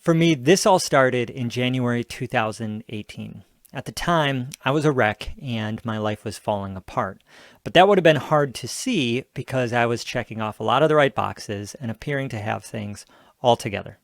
For me, this all started in January 2018. At the time, I was a wreck and my life was falling apart. But that would have been hard to see because I was checking off a lot of the right boxes and appearing to have things all together.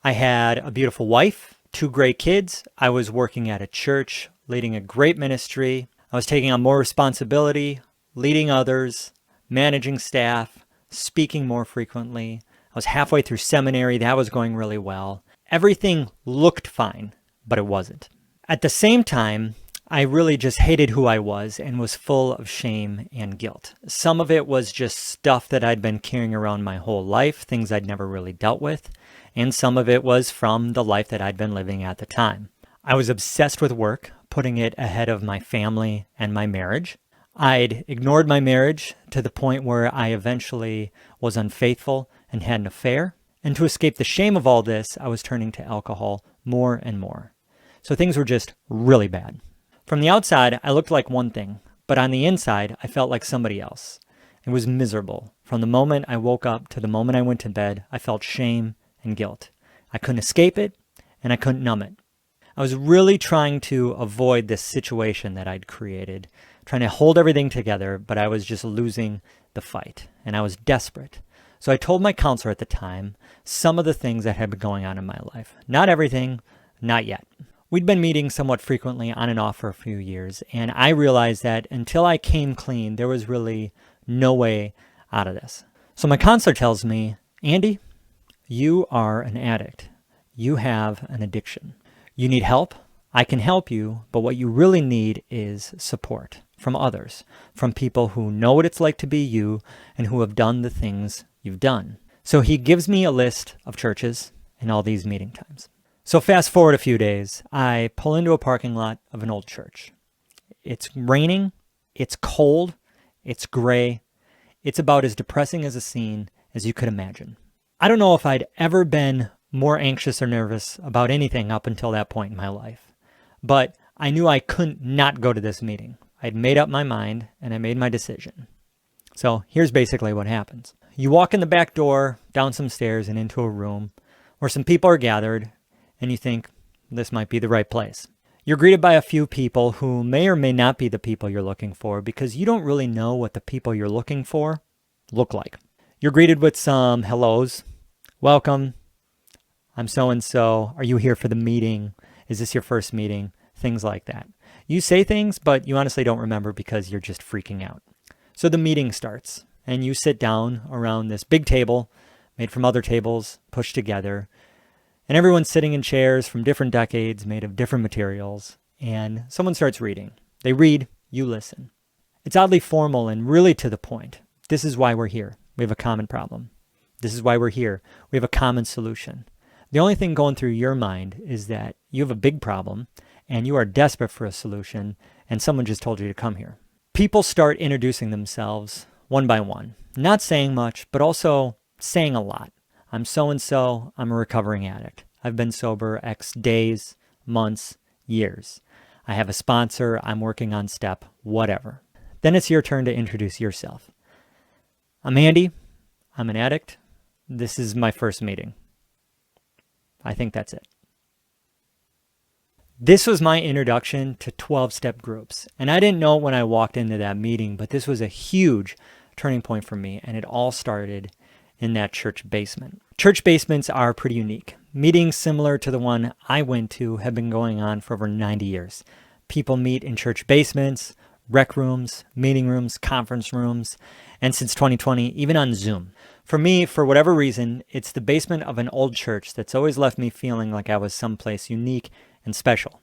I had a beautiful wife, two great kids. I was working at a church, leading a great ministry. I was taking on more responsibility, leading others, managing staff, speaking more frequently. I was halfway through seminary. That was going really well. Everything looked fine, but it wasn't. At the same time, I really just hated who I was and was full of shame and guilt. Some of it was just stuff that I'd been carrying around my whole life, things I'd never really dealt with, and some of it was from the life that I'd been living at the time. I was obsessed with work, putting it ahead of my family and my marriage. I'd ignored my marriage to the point where I eventually was unfaithful and had an affair. And to escape the shame of all this, I was turning to alcohol more and more. So things were just really bad. From the outside, I looked like one thing, but on the inside, I felt like somebody else. It was miserable. From the moment I woke up to the moment I went to bed, I felt shame and guilt. I couldn't escape it, and I couldn't numb it. I was really trying to avoid this situation that I'd created, trying to hold everything together, but I was just losing the fight, and I was desperate. So I told my counselor at the time some of the things that had been going on in my life. Not everything, not yet. We'd been meeting somewhat frequently on and off for a few years, and I realized that until I came clean, there was really no way out of this. So my counselor tells me, Andy, you are an addict. You have an addiction. You need help. I can help you, but what you really need is support from others, from people who know what it's like to be you and who have done the things you've done. So he gives me a list of churches and all these meeting times. So fast forward a few days, I pull into a parking lot of an old church. It's raining, it's cold, it's gray. It's about as depressing as a scene as you could imagine. I don't know if I'd ever been more anxious or nervous about anything up until that point in my life. But I knew I couldn't not go to this meeting. I'd made up my mind and I made my decision. So here's basically what happens. You walk in the back door, down some stairs and into a room where some people are gathered and you think this might be the right place. You're greeted by a few people who may or may not be the people you're looking for because you don't really know what the people you're looking for look like. You're greeted with some hellos. Welcome. I'm so-and-so. Are you here for the meeting? Is this your first meeting? Things like that. You say things, but you honestly don't remember because you're just freaking out. So the meeting starts, and you sit down around this big table made from other tables pushed together, and everyone's sitting in chairs from different decades made of different materials, and someone starts reading. They read, you listen. It's oddly formal and really to the point. This is why we're here. We have a common problem. This is why we're here. We have a common solution. The only thing going through your mind is that you have a big problem and you are desperate for a solution and someone just told you to come here. People start introducing themselves one by one, not saying much, but also saying a lot. I'm so-and-so, I'm a recovering addict. I've been sober X days, months, years. I have a sponsor, I'm working on step, whatever. Then it's your turn to introduce yourself. I'm Andy, I'm an addict. This is my first meeting. I think that's it. This was my introduction to 12-step groups. And I didn't know when I walked into that meeting, but this was a huge turning point for me. And it all started in that church basement. Church basements are pretty unique. Meetings similar to the one I went to have been going on for over 90 years. People meet in church basements, rec rooms, meeting rooms, conference rooms, and since 2020, even on Zoom. For me, for whatever reason, it's the basement of an old church that's always left me feeling like I was someplace unique and special.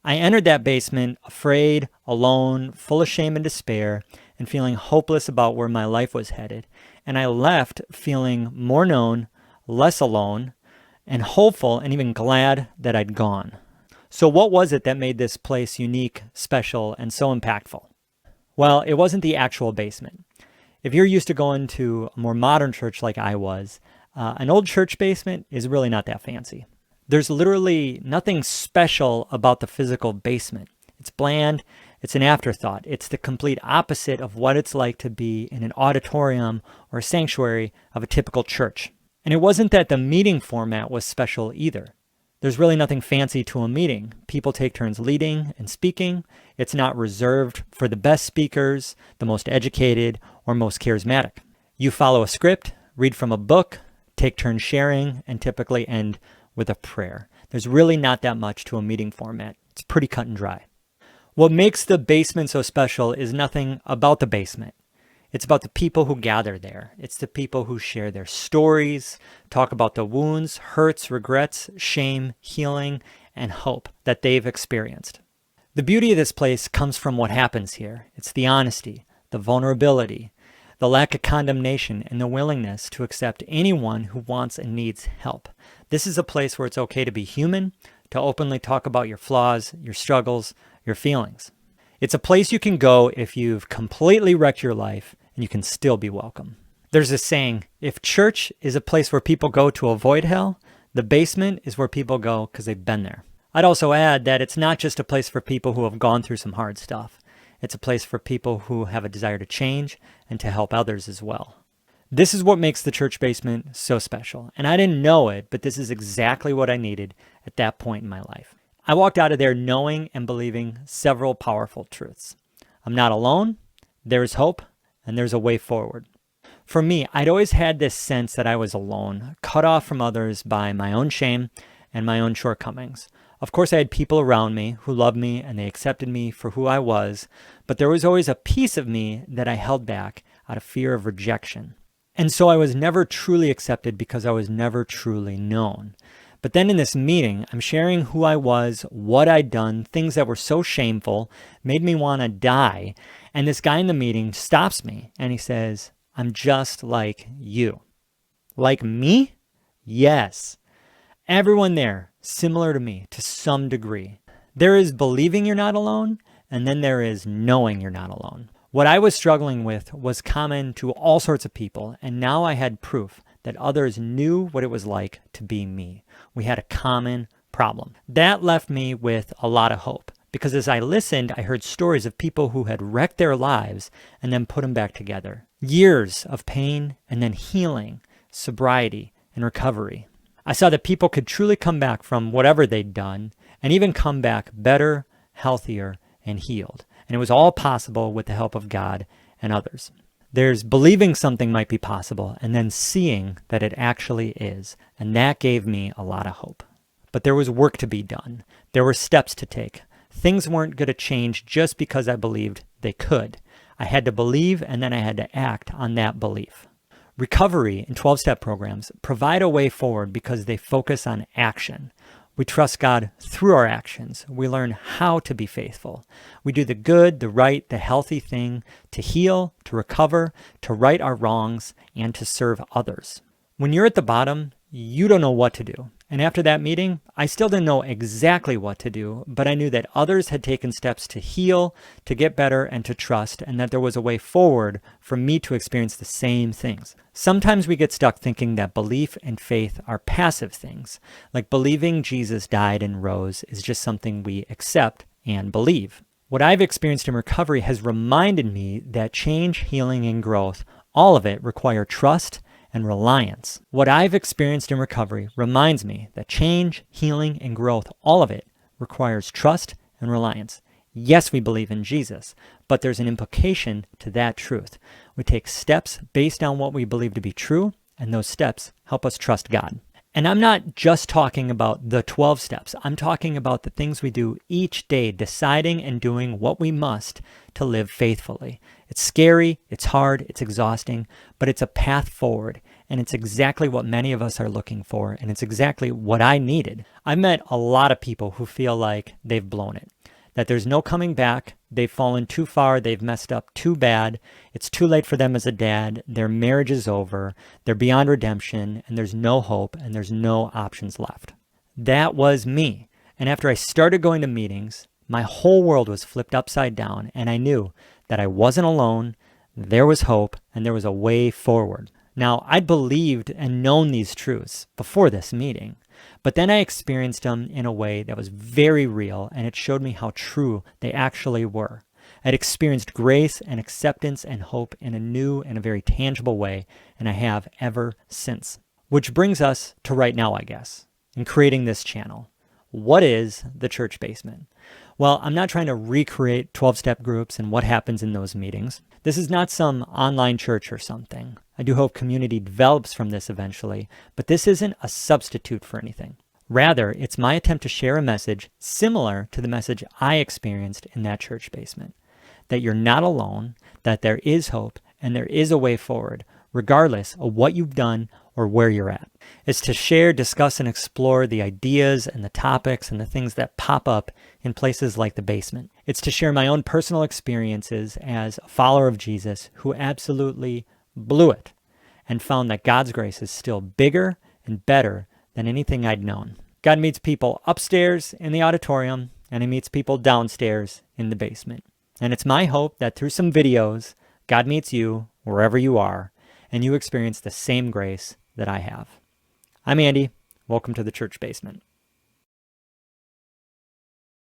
I entered that basement afraid, alone, full of shame and despair, and feeling hopeless about where my life was headed. And I left feeling more known, less alone, and hopeful and even glad that I'd gone. So what was it that made this place unique, special, and so impactful? Well, it wasn't the actual basement. If you're used to going to a more modern church like I was, an old church basement is really not that fancy. There's literally nothing special about the physical basement. It's bland, it's an afterthought. It's the complete opposite of what it's like to be in an auditorium or a sanctuary of a typical church. And it wasn't that the meeting format was special either. There's really nothing fancy to a meeting. People take turns leading and speaking. It's not reserved for the best speakers, the most educated, or most charismatic. You follow a script, read from a book, take turns sharing, and typically end with a prayer. There's really not that much to a meeting format. It's pretty cut and dry. What makes the basement so special is nothing about the basement. It's about the people who gather there. It's the people who share their stories, talk about the wounds, hurts, regrets, shame, healing, and hope that they've experienced. The beauty of this place comes from what happens here. It's the honesty, the vulnerability, the lack of condemnation, and the willingness to accept anyone who wants and needs help. This is a place where it's okay to be human, to openly talk about your flaws, your struggles, your feelings. It's a place you can go if you've completely wrecked your life, and you can still be welcome. There's a saying, if church is a place where people go to avoid hell, the basement is where people go because they've been there. I'd also add that it's not just a place for people who have gone through some hard stuff. It's a place for people who have a desire to change and to help others as well. This is what makes the church basement so special. And I didn't know it, but this is exactly what I needed at that point in my life. I walked out of there knowing and believing several powerful truths. I'm not alone, there is hope, and there's a way forward. For me, I'd always had this sense that I was alone, cut off from others by my own shame and my own shortcomings. Of course, I had people around me who loved me and they accepted me for who I was, but there was always a piece of me that I held back out of fear of rejection. And so I was never truly accepted because I was never truly known. But then in this meeting, I'm sharing who I was, what I'd done, things that were so shameful, made me want to die. And this guy in the meeting stops me and he says, I'm just like you. Like me? Yes. Everyone there, similar to me to some degree. There is believing you're not alone, and then there is knowing you're not alone. What I was struggling with was common to all sorts of people, and now I had proof that others knew what it was like to be me. We had a common problem. That left me with a lot of hope, because as I listened, I heard stories of people who had wrecked their lives and then put them back together. Years of pain and then healing, sobriety, and recovery. I saw that people could truly come back from whatever they'd done and even come back better, healthier, and healed. And it was all possible with the help of God and others. There's believing something might be possible and then seeing that it actually is. And that gave me a lot of hope. But there was work to be done. There were steps to take. Things weren't going to change just because I believed they could. I had to believe and then I had to act on that belief. Recovery and 12-step programs provide a way forward because they focus on action. We trust God through our actions. We learn how to be faithful. We do the good, the right, the healthy thing to heal, to recover, to right our wrongs, and to serve others. When you're at the bottom, you don't know what to do. And after that meeting, I still didn't know exactly what to do, but I knew that others had taken steps to heal, to get better, and to trust, and that there was a way forward for me to experience the same things. Sometimes we get stuck thinking that belief and faith are passive things, like believing Jesus died and rose is just something we accept and believe. What I've experienced in recovery has reminded me that change, healing, and growth, all of it require trust and reliance. What I've experienced in recovery reminds me that change, healing, and growth, all of it requires trust and reliance. Yes, we believe in Jesus, but there's an implication to that truth. We take steps based on what we believe to be true, and those steps help us trust God. And I'm not just talking about the 12 steps. I'm talking about the things we do each day, deciding and doing what we must to live faithfully. It's scary, it's hard, it's exhausting, but it's a path forward. And it's exactly what many of us are looking for. And it's exactly what I needed. I've met a lot of people who feel like they've blown it, that there's no coming back. They've fallen too far. They've messed up too bad. It's too late for them as a dad. Their marriage is over. They're beyond redemption, and there's no hope, and there's no options left. That was me. And after I started going to meetings, my whole world was flipped upside down, and I knew that I wasn't alone. There was hope, and there was a way forward. Now, I'd believed and known these truths before this meeting, but then I experienced them in a way that was very real, and it showed me how true they actually were. I'd experienced grace and acceptance and hope in a new and a very tangible way, and I have ever since. Which brings us to right now, I guess. in creating this channel. What is the church basement? Well, I'm not trying to recreate 12-step groups and what happens in those meetings. This is not some online church or something. I do hope community develops from this eventually, but this isn't a substitute for anything. Rather, it's my attempt to share a message similar to the message I experienced in that church basement. That you're not alone, that there is hope, and there is a way forward, regardless of what you've done or where you're at. It's to share, discuss, and explore the ideas and the topics and the things that pop up in places like the basement. It's to share my own personal experiences as a follower of Jesus who absolutely blew it and found that God's grace is still bigger and better than anything I'd known. God meets people upstairs in the auditorium, and he meets people downstairs in the basement. And it's my hope that through some videos, God meets you wherever you are, and you experience the same grace that I have. I'm Andy. Welcome to the church basement.